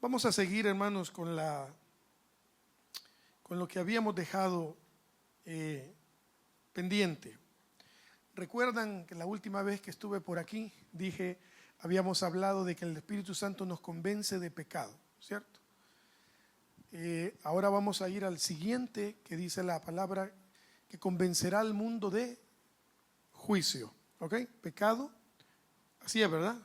Vamos a seguir, hermanos, con lo que habíamos dejado pendiente. Recuerdan que la última vez que estuve por aquí habíamos hablado de que el Espíritu Santo nos convence de pecado, ¿cierto? Ahora vamos a ir al siguiente, que dice la palabra que convencerá al mundo de juicio, ¿ok? Pecado, así es, ¿verdad?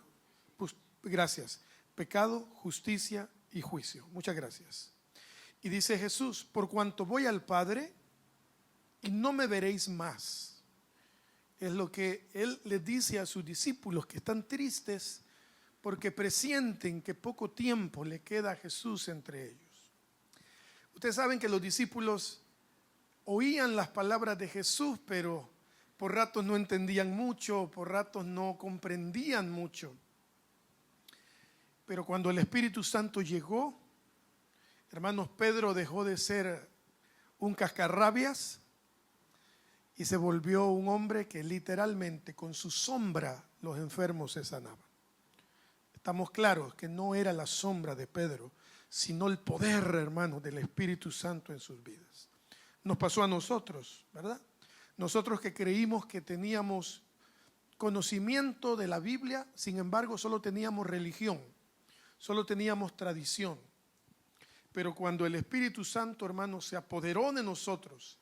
Pues, gracias. Pecado, justicia y juicio. Muchas gracias. Y dice Jesús: por cuanto voy al Padre y no me veréis más. Es lo que Él les dice a sus discípulos, que están tristes porque presienten que poco tiempo le queda a Jesús entre ellos. Ustedes saben que los discípulos oían las palabras de Jesús, pero por ratos no entendían mucho, por ratos no comprendían mucho. Pero cuando el Espíritu Santo llegó, hermanos, Pedro dejó de ser un cascarrabias y se volvió un hombre que literalmente con su sombra los enfermos se sanaban. Estamos claros que no era la sombra de Pedro, sino el poder, hermanos, del Espíritu Santo en sus vidas. Nos pasó a nosotros, ¿verdad? Nosotros que creímos que teníamos conocimiento de la Biblia, sin embargo solo teníamos religión, solo teníamos tradición. Pero cuando el Espíritu Santo, hermanos, se apoderó de nosotros,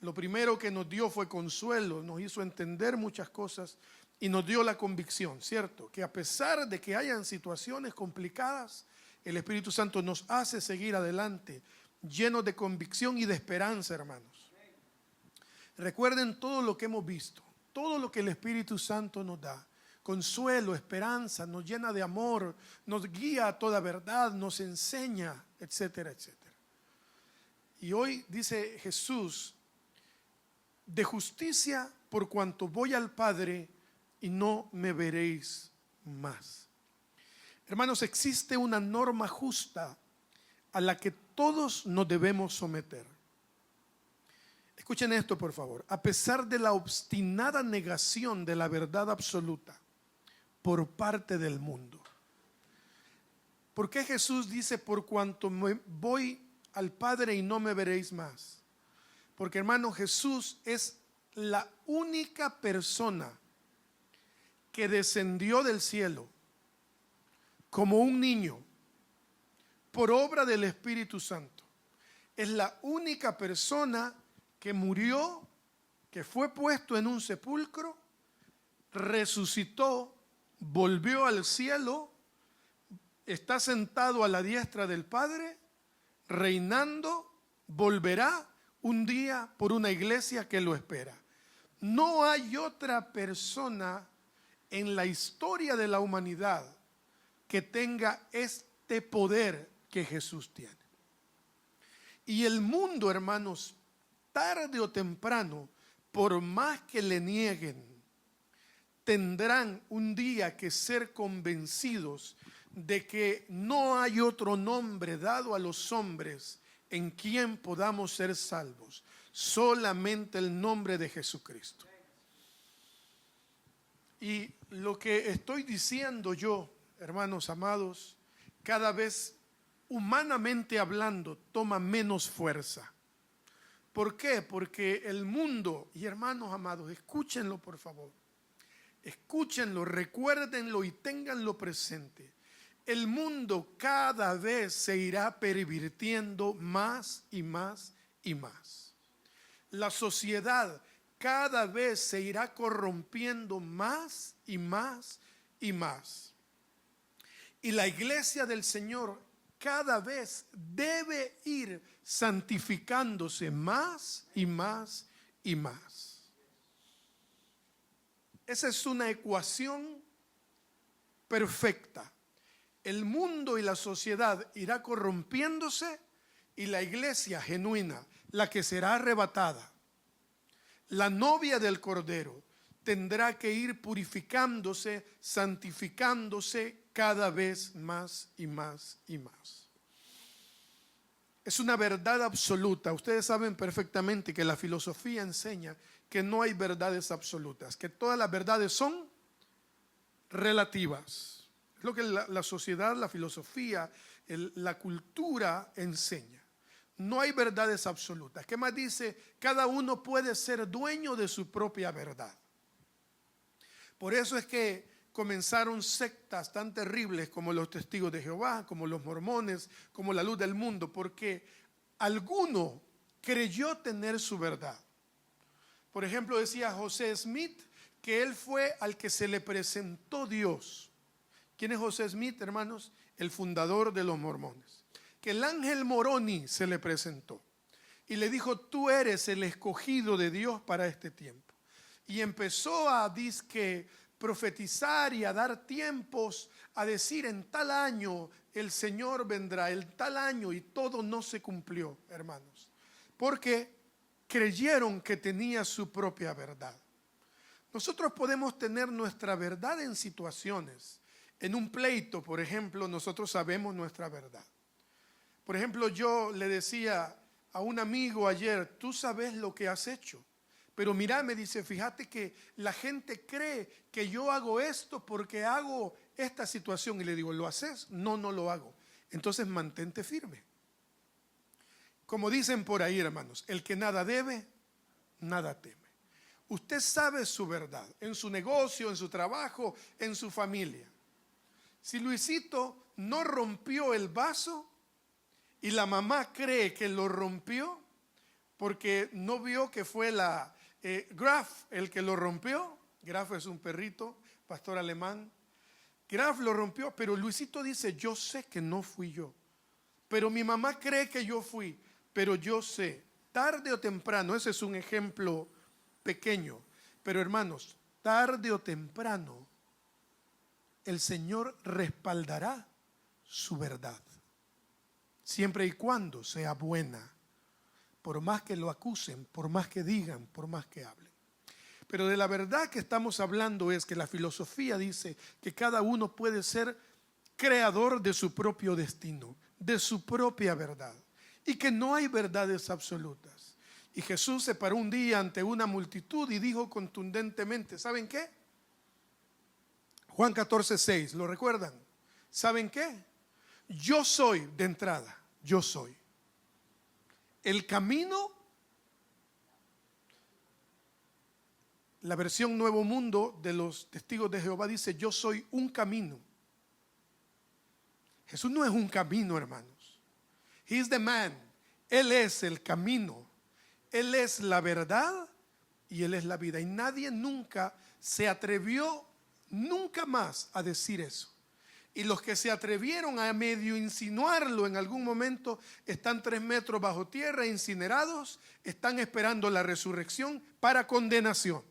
lo primero que nos dio fue consuelo, nos hizo entender muchas cosas y nos dio la convicción, ¿cierto? Que a pesar de que hayan situaciones complicadas, el Espíritu Santo nos hace seguir adelante, llenos de convicción y de esperanza, hermanos. Recuerden todo lo que hemos visto, todo lo que el Espíritu Santo nos da. Consuelo, esperanza, nos llena de amor, nos guía a toda verdad, nos enseña, etcétera, etcétera. Y hoy dice Jesús: de justicia, por cuanto voy al Padre y no me veréis más. Hermanos, existe una norma justa a la que todos nos debemos someter. Escuchen esto, por favor. A pesar de la obstinada negación de la verdad absoluta por parte del mundo. ¿Por qué Jesús dice: por cuanto voy al Padre y no me veréis más? Porque, hermano, Jesús es la única persona que descendió del cielo como un niño por obra del Espíritu Santo. Es la única persona que murió, que fue puesto en un sepulcro, resucitó, volvió al cielo, está sentado a la diestra del Padre, reinando, volverá un día por una iglesia que lo espera. No hay otra persona en la historia de la humanidad que tenga este poder que Jesús tiene. Y el mundo, hermanos, tarde o temprano, por más que le nieguen, tendrán un día que ser convencidos de que no hay otro nombre dado a los hombres en quien podamos ser salvos, solamente el nombre de Jesucristo. Y lo que estoy diciendo yo, hermanos amados, cada vez humanamente hablando toma menos fuerza. ¿Por qué? Porque el mundo, y hermanos amados, escúchenlo por favor, escúchenlo, recuérdenlo y ténganlo presente. El mundo cada vez se irá pervirtiendo más y más y más. La sociedad cada vez se irá corrompiendo más y más y más. Y la iglesia del Señor cada vez debe ir santificándose más y más y más. Esa es una ecuación perfecta. El mundo y la sociedad irá corrompiéndose y la iglesia genuina, la que será arrebatada, la novia del Cordero, tendrá que ir purificándose, santificándose cada vez más y más y más. Es una verdad absoluta. Ustedes saben perfectamente que la filosofía enseña que no hay verdades absolutas, que todas las verdades son relativas. Es lo que la sociedad, la filosofía la cultura enseña. No hay verdades absolutas. ¿Qué más dice? Cada uno puede ser dueño de su propia verdad. Por eso es que comenzaron sectas tan terribles como los Testigos de Jehová, como los mormones, como la Luz del Mundo, porque alguno creyó tener su verdad. Por ejemplo, decía José Smith que él fue al que se le presentó Dios. ¿Quién es José Smith, hermanos? El fundador de los mormones. Que el ángel Moroni se le presentó y le dijo: tú eres el escogido de Dios para este tiempo. Y empezó a dizque profetizar y a dar tiempos, a decir: en tal año el Señor vendrá, en tal año, y todo no se cumplió, hermanos, porque creyeron que tenía su propia verdad. Nosotros podemos tener nuestra verdad en situaciones. En un pleito, por ejemplo, nosotros sabemos nuestra verdad. Por ejemplo, yo le decía a un amigo ayer: tú sabes lo que has hecho, pero mira, me dice, fíjate que la gente cree que yo hago esto porque hago esta situación. Y le digo: ¿lo haces? No, no lo hago. Entonces mantente firme. Como dicen por ahí, hermanos, el que nada debe, nada teme. Usted sabe su verdad, en su negocio, en su trabajo, en su familia. Si Luisito no rompió el vaso y la mamá cree que lo rompió porque no vio que fue Graf el que lo rompió. Graf es un perrito, pastor alemán. Graf lo rompió, pero Luisito dice: yo sé que no fui yo, pero mi mamá cree que yo fui, pero yo sé. Tarde o temprano, ese es un ejemplo pequeño, pero hermanos, tarde o temprano el Señor respaldará su verdad, siempre y cuando sea buena, por más que lo acusen, por más que digan, por más que hablen. Pero de la verdad que estamos hablando es que la filosofía dice que cada uno puede ser creador de su propio destino, de su propia verdad, y que no hay verdades absolutas. Y Jesús se paró un día ante una multitud y dijo contundentemente: ¿saben qué? Juan 14:6, ¿lo recuerdan? ¿Saben qué? Yo soy, de entrada, yo soy el camino. La versión Nuevo Mundo de los Testigos de Jehová dice: yo soy un camino. Jesús no es un camino, hermanos. He is the man. Él es el camino. Él es la verdad y Él es la vida. Y nadie nunca se atrevió, nunca más, a decir eso. Y los que se atrevieron a medio insinuarlo en algún momento están 3 metros bajo tierra, incinerados, están esperando la resurrección para condenación,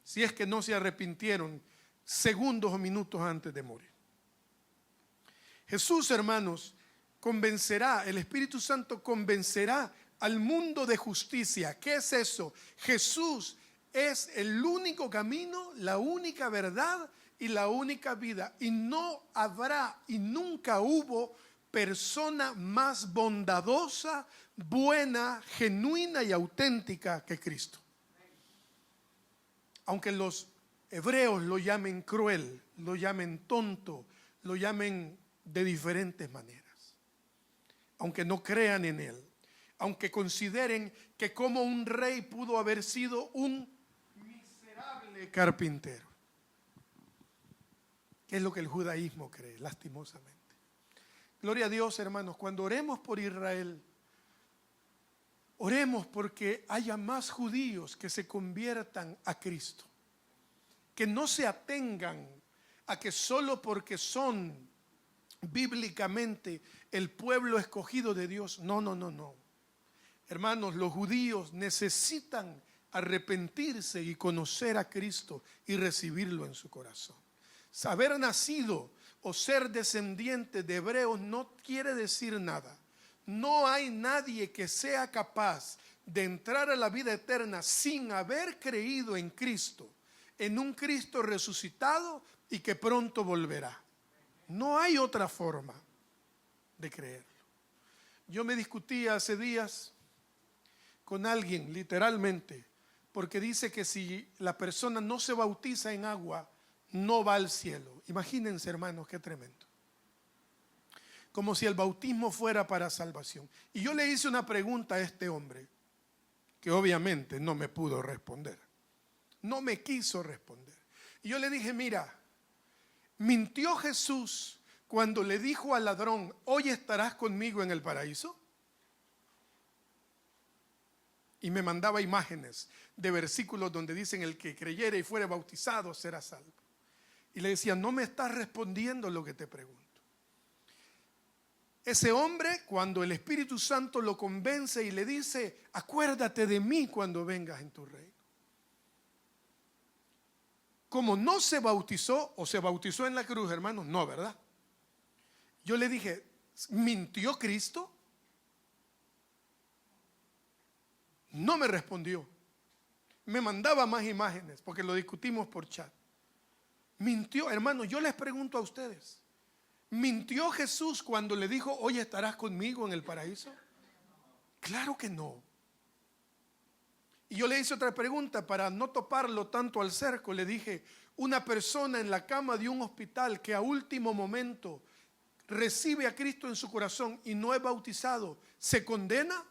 si es que no se arrepintieron segundos o minutos antes de morir. Jesús, hermanos, convencerá, el Espíritu Santo convencerá al mundo de justicia. ¿Qué es eso? Jesús es el único camino, la única verdad y la única vida. Y no habrá y nunca hubo persona más bondadosa, buena, genuina y auténtica que Cristo. Aunque los hebreos lo llamen cruel, lo llamen tonto, lo llamen de diferentes maneras, aunque no crean en Él, aunque consideren que como un rey pudo haber sido un miserable carpintero, que es lo que el judaísmo cree, lastimosamente. Gloria a Dios, hermanos. Cuando oremos por Israel, oremos porque haya más judíos que se conviertan a Cristo, que no se atengan a que solo porque son bíblicamente el pueblo escogido de Dios. No, no, no, no. Hermanos, los judíos necesitan arrepentirse y conocer a Cristo y recibirlo en su corazón. Haber nacido o ser descendiente de hebreos no quiere decir nada. No hay nadie que sea capaz de entrar a la vida eterna sin haber creído en Cristo, en un Cristo resucitado y que pronto volverá. No hay otra forma de creerlo. Yo me discutía hace días con alguien, literalmente, porque dice que si la persona no se bautiza en agua, no va al cielo. Imagínense, hermanos, qué tremendo. como si el bautismo fuera para salvación. Y yo le hice una pregunta a este hombre, que obviamente no me pudo responder. No me quiso responder. Y yo le dije, mira, ¿mintió Jesús cuando le dijo al ladrón, hoy estarás conmigo en el paraíso? Y me mandaba imágenes de versículos donde dicen, el que creyere y fuere bautizado será salvo. Y le decía, no me estás respondiendo lo que te pregunto. Ese hombre, cuando el Espíritu Santo lo convence y le dice, acuérdate de mí cuando vengas en tu reino. Como no se bautizó o se bautizó en la cruz, hermanos, no, ¿verdad? Yo le dije, ¿mintió Cristo? No me respondió. Me mandaba más imágenes porque lo discutimos por chat. Mintió, hermanos, yo les pregunto a ustedes, ¿mintió Jesús cuando le dijo, hoy estarás conmigo en el paraíso? Claro que no. Y yo le hice otra pregunta para no toparlo tanto al cerco. Le dije, una persona en la cama de un hospital que a último momento recibe a Cristo en su corazón y no es bautizado, ¿se condena?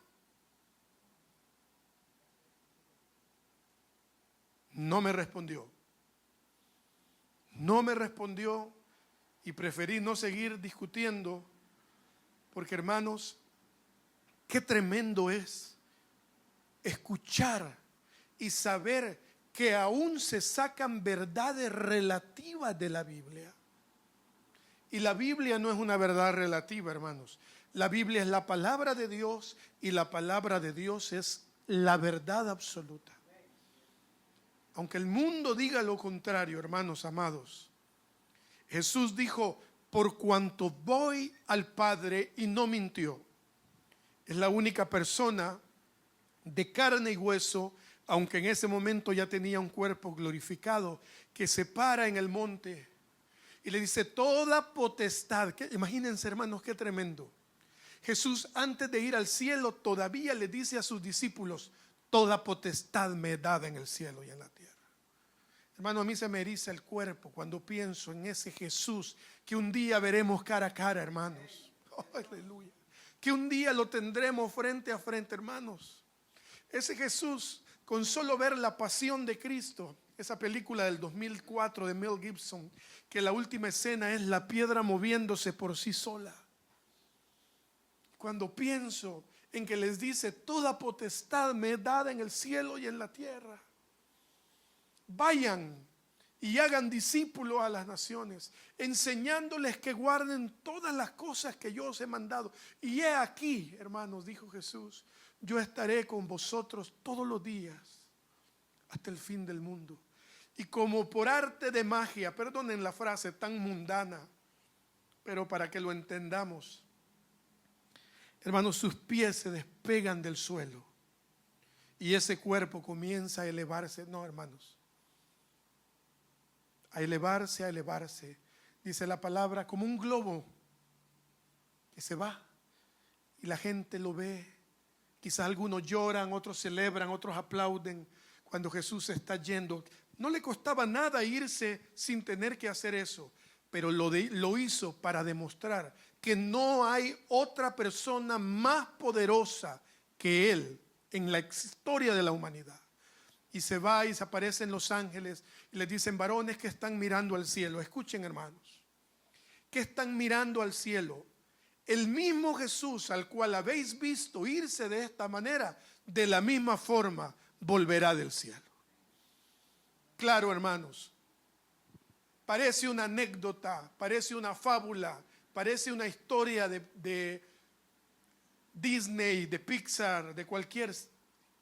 No me respondió. No me respondió y preferí no seguir discutiendo porque, hermanos, qué tremendo es escuchar y saber que aún se sacan verdades relativas de la Biblia. Y la Biblia no es una verdad relativa, hermanos. La Biblia es la palabra de Dios y la palabra de Dios es la verdad absoluta. Aunque el mundo diga lo contrario, hermanos amados, Jesús dijo, por cuanto voy al Padre, y no mintió. Es la única persona de carne y hueso, aunque en ese momento ya tenía un cuerpo glorificado, que se para en el monte y le dice, toda potestad. Imagínense, hermanos, qué tremendo. Jesús, antes de ir al cielo, todavía le dice a sus discípulos, toda potestad me es dada en el cielo y en la tierra. Hermano, a mí se me eriza el cuerpo cuando pienso en ese Jesús que un día veremos cara a cara, hermanos. Oh, aleluya. Que un día lo tendremos frente a frente, hermanos. Ese Jesús, con solo ver la pasión de Cristo, esa película del 2004 de Mel Gibson, que la última escena es la piedra moviéndose por sí sola. Cuando pienso en que les dice, toda potestad me es dada en el cielo y en la tierra. Vayan y hagan discípulos a las naciones, enseñándoles que guarden todas las cosas que yo os he mandado. Y he aquí, hermanos, dijo Jesús, yo estaré con vosotros todos los días hasta el fin del mundo. Y como por arte de magia, perdonen la frase tan mundana, pero para que lo entendamos, hermanos, sus pies se despegan del suelo y ese cuerpo comienza a elevarse. No, hermanos, a elevarse, dice la palabra, como un globo que se va y la gente lo ve. Quizás algunos lloran, otros celebran, otros aplauden cuando Jesús está yendo. No le costaba nada irse sin tener que hacer eso, pero lo hizo para demostrar que no hay otra persona más poderosa que Él en la historia de la humanidad. Y se va y se aparecen los ángeles y les dicen, varones que están mirando al cielo. Escuchen, hermanos, que están mirando al cielo. El mismo Jesús al cual habéis visto irse de esta manera, de la misma forma volverá del cielo. Claro, hermanos, parece una anécdota, parece una fábula, parece una historia de Disney, de Pixar, de cualquier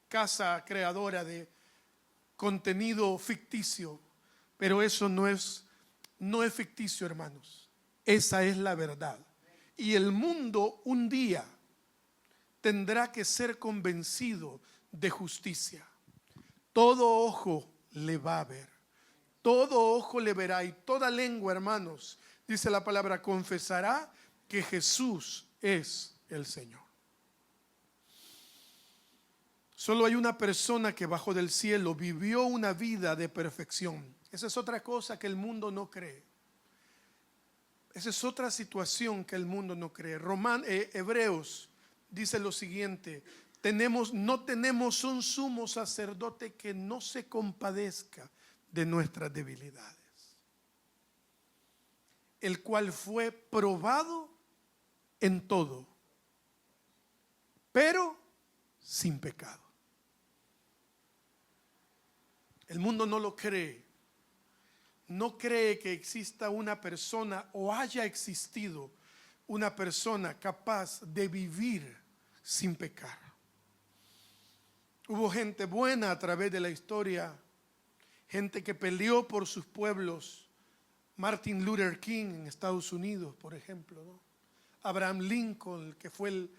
casa creadora de contenido ficticio, pero eso no es ficticio, hermanos. Esa es la verdad. Y el mundo un día tendrá que ser convencido de justicia. Todo ojo le va a ver, todo ojo le verá y toda lengua, hermanos, dice la palabra, confesará que Jesús es el Señor. Solo hay una persona que bajó del cielo vivió una vida de perfección. Esa es otra cosa que el mundo no cree. Esa es otra situación que el mundo no cree. Hebreos dice lo siguiente: no tenemos un sumo sacerdote que no se compadezca de nuestras debilidades, el cual fue probado en todo, pero sin pecado. El mundo no lo cree. No cree que exista una persona o haya existido una persona capaz de vivir sin pecar. Hubo gente buena a través de la historia, gente que peleó por sus pueblos. Martin Luther King en Estados Unidos, por ejemplo, ¿no? Abraham Lincoln, que fue el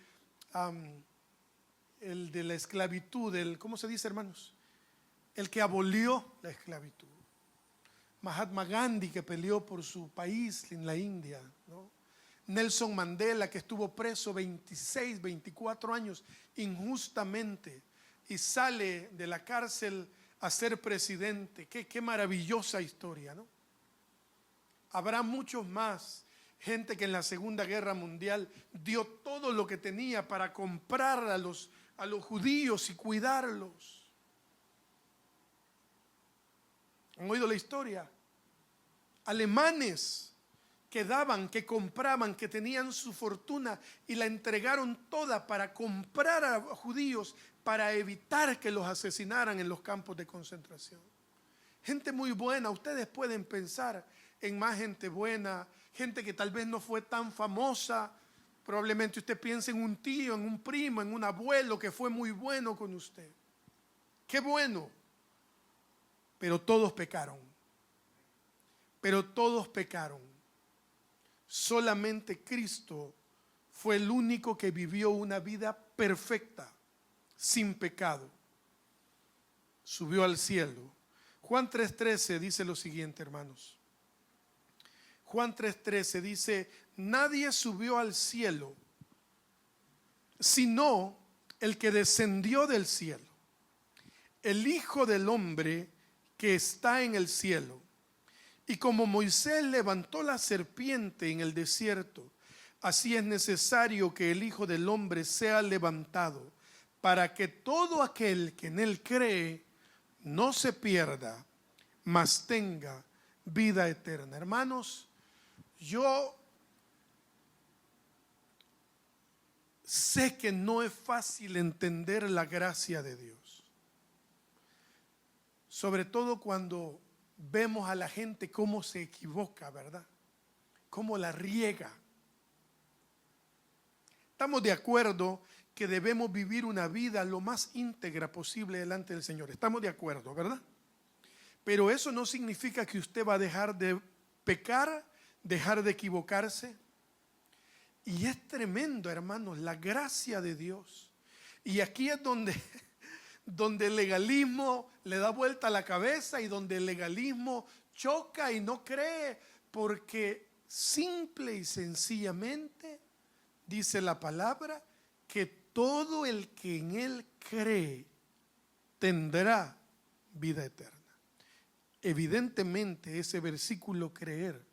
de la esclavitud, ¿cómo se dice, hermanos? El que abolió la esclavitud. Mahatma Gandhi, que peleó por su país en la India, ¿no? Nelson Mandela, que estuvo preso 26, 24 años injustamente y sale de la cárcel a ser presidente. Qué maravillosa historia, ¿no? Habrá muchos más. Gente que en la Segunda Guerra Mundial dio todo lo que tenía para comprar a los judíos y cuidarlos. ¿Han oído la historia? Alemanes que daban, que compraban, que tenían su fortuna y la entregaron toda para comprar a judíos para evitar que los asesinaran en los campos de concentración. Gente muy buena. Ustedes pueden pensar en más gente buena, gente que tal vez no fue tan famosa. Probablemente usted piense en un tío, en un primo, en un abuelo que fue muy bueno con usted. ¡Qué bueno! Pero todos pecaron. Pero todos pecaron. Solamente Cristo fue el único que vivió una vida perfecta, sin pecado. Subió al cielo. Juan 3:13 dice lo siguiente, hermanos. Juan 3:13 dice: nadie subió al cielo, sino el que descendió del cielo, el Hijo del Hombre que está en el cielo. Y como Moisés levantó la serpiente en el desierto, así es necesario que el Hijo del Hombre sea levantado, para que todo aquel que en él cree no se pierda, mas tenga vida eterna. Hermanos, yo sé que no es fácil entender la gracia de Dios, sobre todo cuando vemos a la gente cómo se equivoca, ¿verdad? Cómo la riega. Estamos de acuerdo que debemos vivir una vida lo más íntegra posible delante del Señor. Estamos de acuerdo, ¿verdad? Pero eso no significa que usted va a dejar de pecar, dejar de equivocarse. Y es tremendo, hermanos, la gracia de Dios. Y aquí es donde el legalismo le da vuelta a la cabeza y donde el legalismo choca y no cree, porque simple y sencillamente dice la palabra que todo el que en él cree tendrá vida eterna. Evidentemente ese versículo creer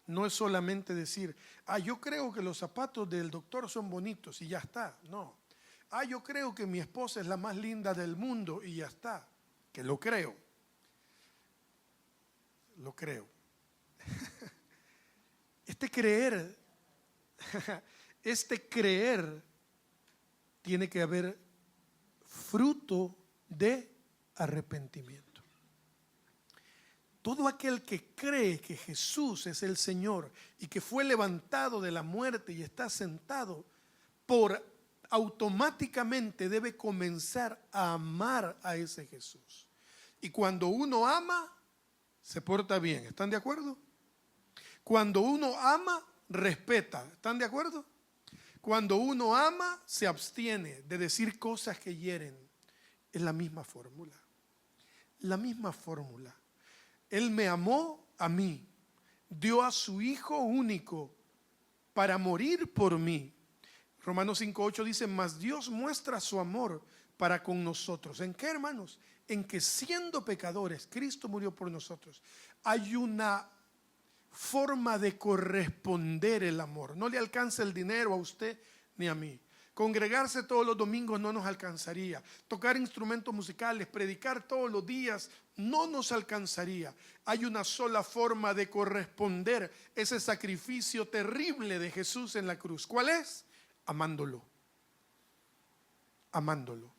no es solamente decir: yo creo que los zapatos del doctor son bonitos y ya está. No. Yo creo que mi esposa es la más linda del mundo y ya está. Que lo creo. Lo creo. Este creer tiene que haber fruto de arrepentimiento. Todo aquel que cree que Jesús es el Señor y que fue levantado de la muerte y está sentado, automáticamente debe comenzar a amar a ese Jesús. Y cuando uno ama, se porta bien. ¿Están de acuerdo? Cuando uno ama, respeta. ¿Están de acuerdo? Cuando uno ama, se abstiene de decir cosas que hieren. Es la misma fórmula. La misma fórmula. Él me amó a mí, dio a su Hijo único para morir por mí. Romanos 5:8 dice: mas Dios muestra su amor para con nosotros. ¿En qué, hermanos? En que siendo pecadores, Cristo murió por nosotros. Hay una forma de corresponder el amor. No le alcanza el dinero a usted ni a mí. Congregarse todos los domingos no nos alcanzaría. Tocar instrumentos musicales, predicar todos los días no nos alcanzaría. Hay una sola forma de corresponder ese sacrificio terrible de Jesús en la cruz. ¿Cuál es? Amándolo. Amándolo.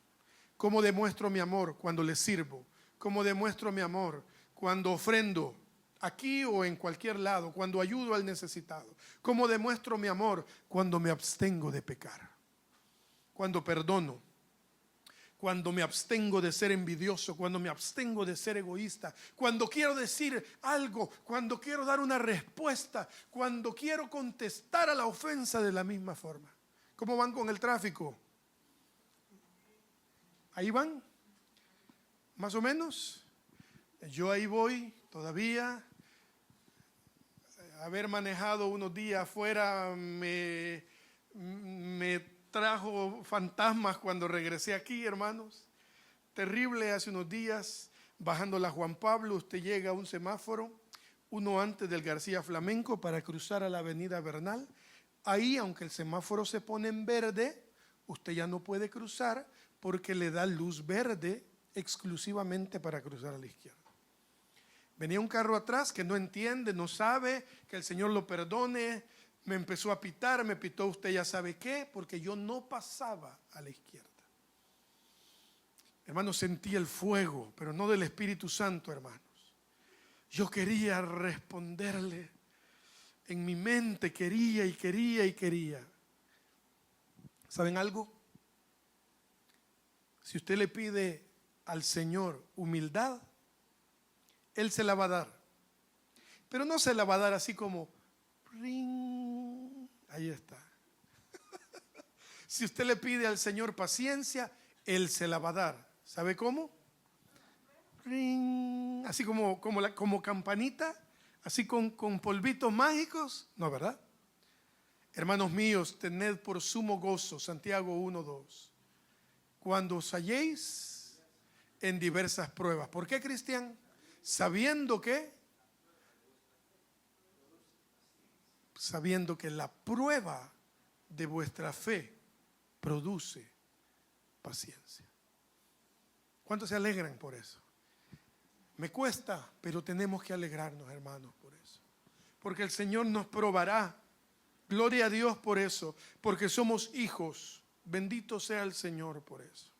¿Cómo demuestro mi amor? Cuando le sirvo. ¿Cómo demuestro mi amor? Cuando ofrendo, aquí o en cualquier lado, cuando ayudo al necesitado. ¿Cómo demuestro mi amor? Cuando me abstengo de pecar, cuando perdono, cuando me abstengo de ser envidioso, cuando me abstengo de ser egoísta, cuando quiero decir algo, cuando quiero dar una respuesta, cuando quiero contestar a la ofensa de la misma forma. ¿Cómo van con el tráfico? ¿Ahí van? ¿Más o menos? Yo ahí voy todavía. Haber manejado unos días afuera me trajo fantasmas cuando regresé aquí, hermanos. Terrible. Hace unos días, bajando la Juan Pablo, usted llega a un semáforo, uno antes del García Flamenco, para cruzar a la avenida Bernal. Ahí, aunque el semáforo se pone en verde, usted ya no puede cruzar porque le da luz verde exclusivamente para cruzar a la izquierda. Venía un carro atrás que no entiende, no sabe, que el Señor lo perdone. Me empezó a pitar, me pitó usted ya sabe qué, porque yo no pasaba a la izquierda. Hermanos, sentí el fuego, pero no del Espíritu Santo, hermanos. Yo quería responderle. En mi mente quería y quería y quería. ¿Saben algo? Si usted le pide al Señor humildad, Él se la va a dar. Pero no se la va a dar así como ring. Ahí está. Si usted le pide al Señor paciencia, Él se la va a dar. ¿Sabe cómo? Ring. Así como campanita, así con polvitos mágicos. No, ¿verdad? Hermanos míos, tened por sumo gozo, Santiago 1:2, cuando os halléis en diversas pruebas. ¿Por qué, Cristian? Sabiendo que la prueba de vuestra fe produce paciencia. ¿Cuántos se alegran por eso? Me cuesta, pero tenemos que alegrarnos, hermanos, por eso. Porque el Señor nos probará. Gloria a Dios por eso, porque somos hijos. Bendito sea el Señor por eso.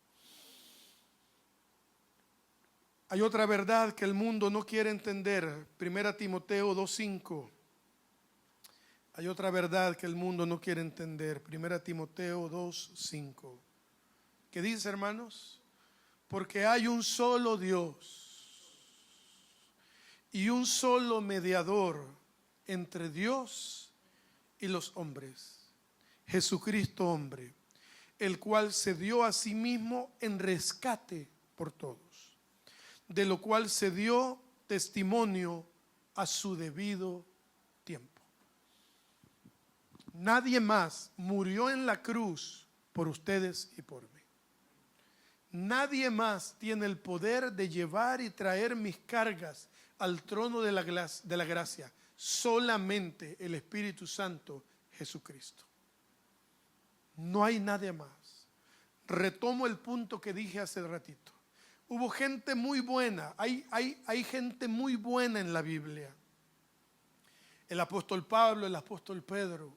Hay otra verdad que el mundo no quiere entender. 1 Timoteo 2:5. Hay otra verdad que el mundo no quiere entender. 1 Timoteo 2:5. ¿Qué dice, hermanos? Porque hay un solo Dios y un solo mediador entre Dios y los hombres, Jesucristo hombre, el cual se dio a sí mismo en rescate por todos, de lo cual se dio testimonio a su debido tiempo. Nadie más murió en la cruz por ustedes y por mí. Nadie más tiene el poder de llevar y traer mis cargas al trono de la gracia. Solamente el Espíritu Santo, Jesucristo. No hay nadie más. Retomo el punto que dije hace ratito. Hubo gente muy buena, hay gente muy buena en la Biblia. El apóstol Pablo, el apóstol Pedro,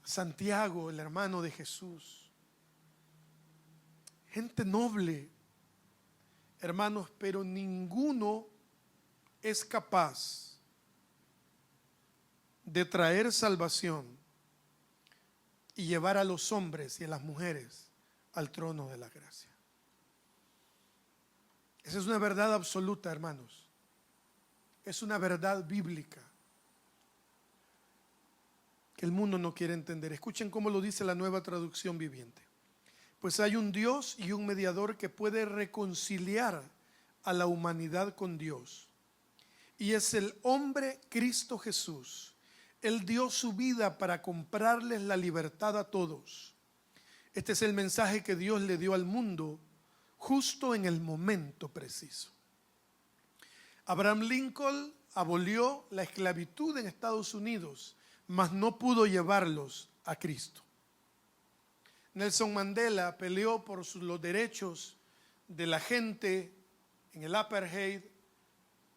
Santiago, el hermano de Jesús. Gente noble, hermanos, pero ninguno es capaz de traer salvación y llevar a los hombres y a las mujeres al trono de la gracia. Esa es una verdad absoluta, hermanos. Es una verdad bíblica que el mundo no quiere entender. Escuchen cómo lo dice la Nueva Traducción Viviente. Pues hay un Dios y un mediador que puede reconciliar a la humanidad con Dios. Y es el hombre Cristo Jesús. Él dio su vida para comprarles la libertad a todos. Este es el mensaje que Dios le dio al mundo justo en el momento preciso. Abraham Lincoln abolió la esclavitud en Estados Unidos, mas no pudo llevarlos a Cristo. Nelson Mandela peleó por los derechos de la gente en el apartheid,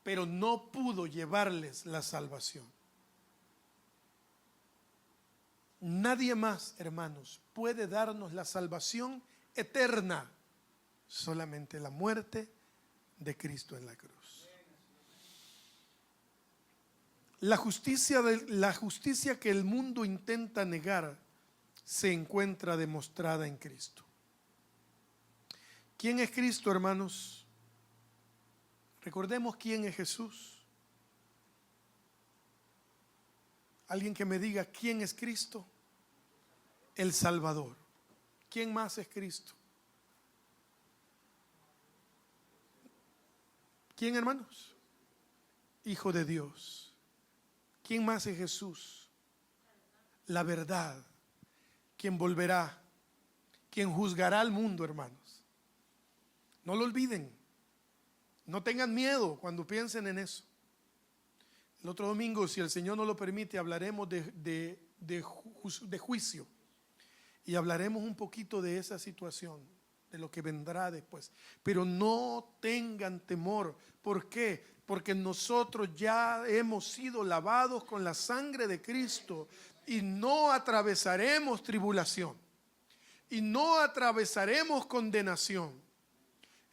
pero no pudo llevarles la salvación. Nadie más, hermanos, puede darnos la salvación eterna, solamente la muerte de Cristo en la cruz. La justicia que el mundo intenta negar se encuentra demostrada en Cristo. ¿Quién es Cristo, hermanos? Recordemos quién es Jesús. Alguien que me diga quién es Cristo. El Salvador. ¿Quién más es Cristo? ¿Quién, hermanos? Hijo de Dios. ¿Quién más es Jesús? La verdad. ¿Quién volverá? ¿Quién juzgará al mundo, hermanos? No lo olviden. No tengan miedo cuando piensen en eso. El otro domingo, si el Señor nos lo permite, hablaremos de juicio. Y hablaremos un poquito de esa situación, de lo que vendrá después. Pero no tengan temor. ¿Por qué? Porque nosotros ya hemos sido lavados con la sangre de Cristo y no atravesaremos tribulación. Y no atravesaremos condenación.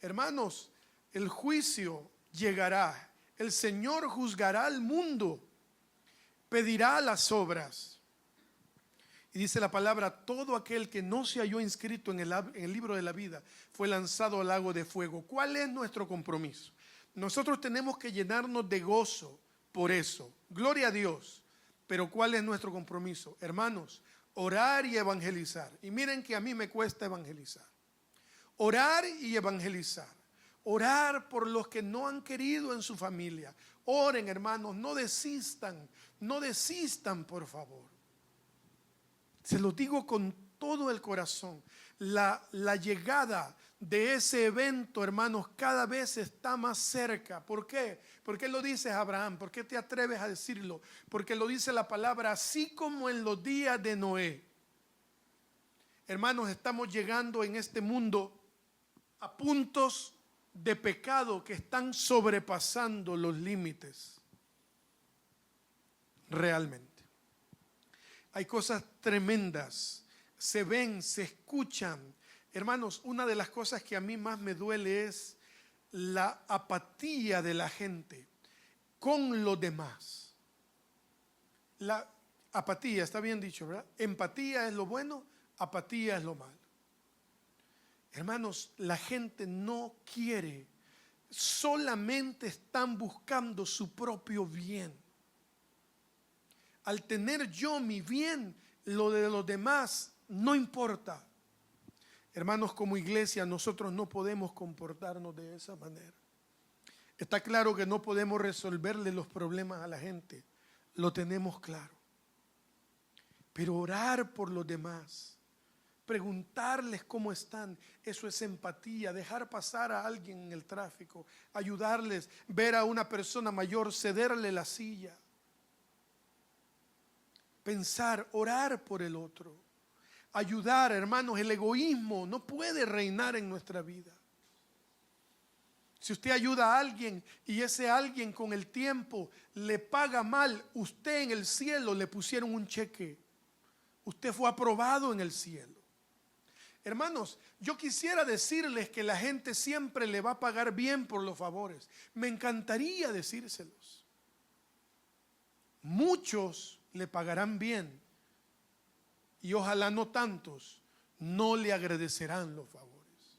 Hermanos, el juicio llegará. El Señor juzgará al mundo. Pedirá las obras. Y dice la palabra, todo aquel que no se halló inscrito en el libro de la vida fue lanzado al lago de fuego. ¿Cuál es nuestro compromiso? Nosotros tenemos que llenarnos de gozo por eso. Gloria a Dios. Pero ¿cuál es nuestro compromiso? Hermanos, orar y evangelizar. Y miren que a mí me cuesta evangelizar. Orar y evangelizar. Orar por los que no han querido en su familia. Oren, hermanos, no desistan. No desistan, por favor. Se lo digo con todo el corazón. La llegada de ese evento, hermanos, cada vez está más cerca. ¿Por qué? ¿Por qué lo dices, Abraham? ¿Por qué te atreves a decirlo? Porque lo dice la palabra, así como en los días de Noé. Hermanos, estamos llegando en este mundo a puntos de pecado que están sobrepasando los límites. Realmente. Hay cosas tremendas, se ven, se escuchan. Hermanos, una de las cosas que a mí más me duele es la apatía de la gente con los demás. La apatía, está bien dicho, ¿verdad? Empatía es lo bueno, apatía es lo malo. Hermanos, la gente no quiere, solamente están buscando su propio bien. Al tener yo mi bien, lo de los demás no importa. Hermanos, como iglesia nosotros no podemos comportarnos de esa manera. Está claro que no podemos resolverle los problemas a la gente, lo tenemos claro. Pero orar por los demás, preguntarles cómo están, eso es empatía. Dejar pasar a alguien en el tráfico, ayudarles, ver a una persona mayor, cederle la silla. Pensar, orar por el otro, ayudar, hermanos. El egoísmo no puede reinar en nuestra vida. Si usted ayuda a alguien y ese alguien con el tiempo le paga mal, usted en el cielo le pusieron un cheque. Usted fue aprobado en el cielo. Hermanos, yo quisiera decirles que la gente siempre le va a pagar bien por los favores. Me encantaría decírselos. Muchos le pagarán bien y ojalá no tantos no le agradecerán los favores.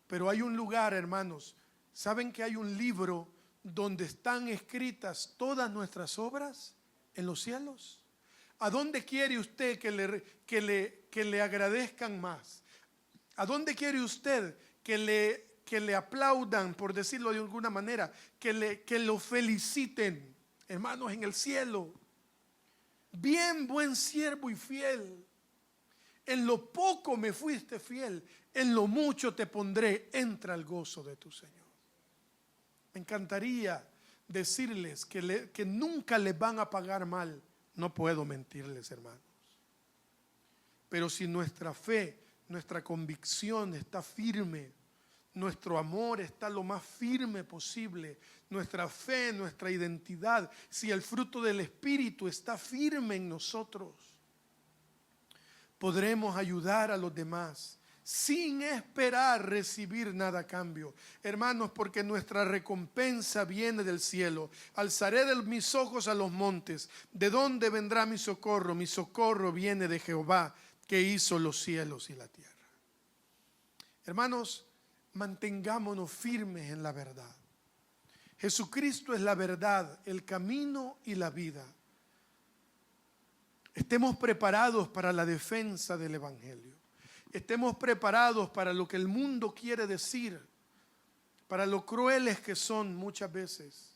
Pero hay un lugar, hermanos, ¿saben que hay un libro donde están escritas todas nuestras obras en los cielos? ¿A dónde quiere usted que le agradezcan más? ¿A dónde quiere usted que le aplaudan, por decirlo de alguna manera, que lo feliciten? Hermanos, en el cielo. Bien, buen siervo y fiel. En lo poco me fuiste fiel, en lo mucho te pondré, entra al gozo de tu Señor. Me encantaría decirles que nunca les van a pagar mal, no puedo mentirles, hermanos. Pero si nuestra fe, nuestra convicción está firme, nuestro amor está lo más firme posible, nuestra fe, nuestra identidad, si el fruto del Espíritu está firme en nosotros, podremos ayudar a los demás sin esperar recibir nada a cambio. Hermanos, porque nuestra recompensa viene del cielo. Alzaré mis ojos a los montes. ¿De dónde vendrá mi socorro? Mi socorro viene de Jehová, que hizo los cielos y la tierra. Hermanos, mantengámonos firmes en la verdad. Jesucristo es la verdad, el camino y la vida. Estemos preparados para la defensa del Evangelio. Estemos preparados para lo que el mundo quiere decir, para lo crueles que son muchas veces.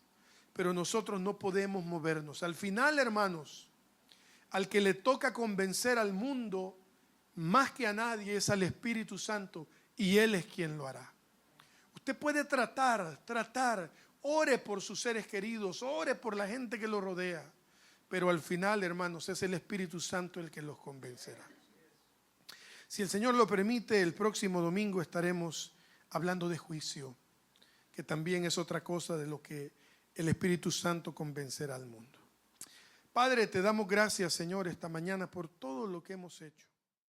Pero nosotros no podemos movernos. Al final, hermanos, al que le toca convencer al mundo más que a nadie es al Espíritu Santo, y Él es quien lo hará. Usted puede tratar, ore por sus seres queridos, ore por la gente que lo rodea, pero al final, hermanos, es el Espíritu Santo el que los convencerá. Si el Señor lo permite, el próximo domingo estaremos hablando de juicio, que también es otra cosa de lo que el Espíritu Santo convencerá al mundo. Padre, te damos gracias, Señor, esta mañana por todo lo que hemos hecho.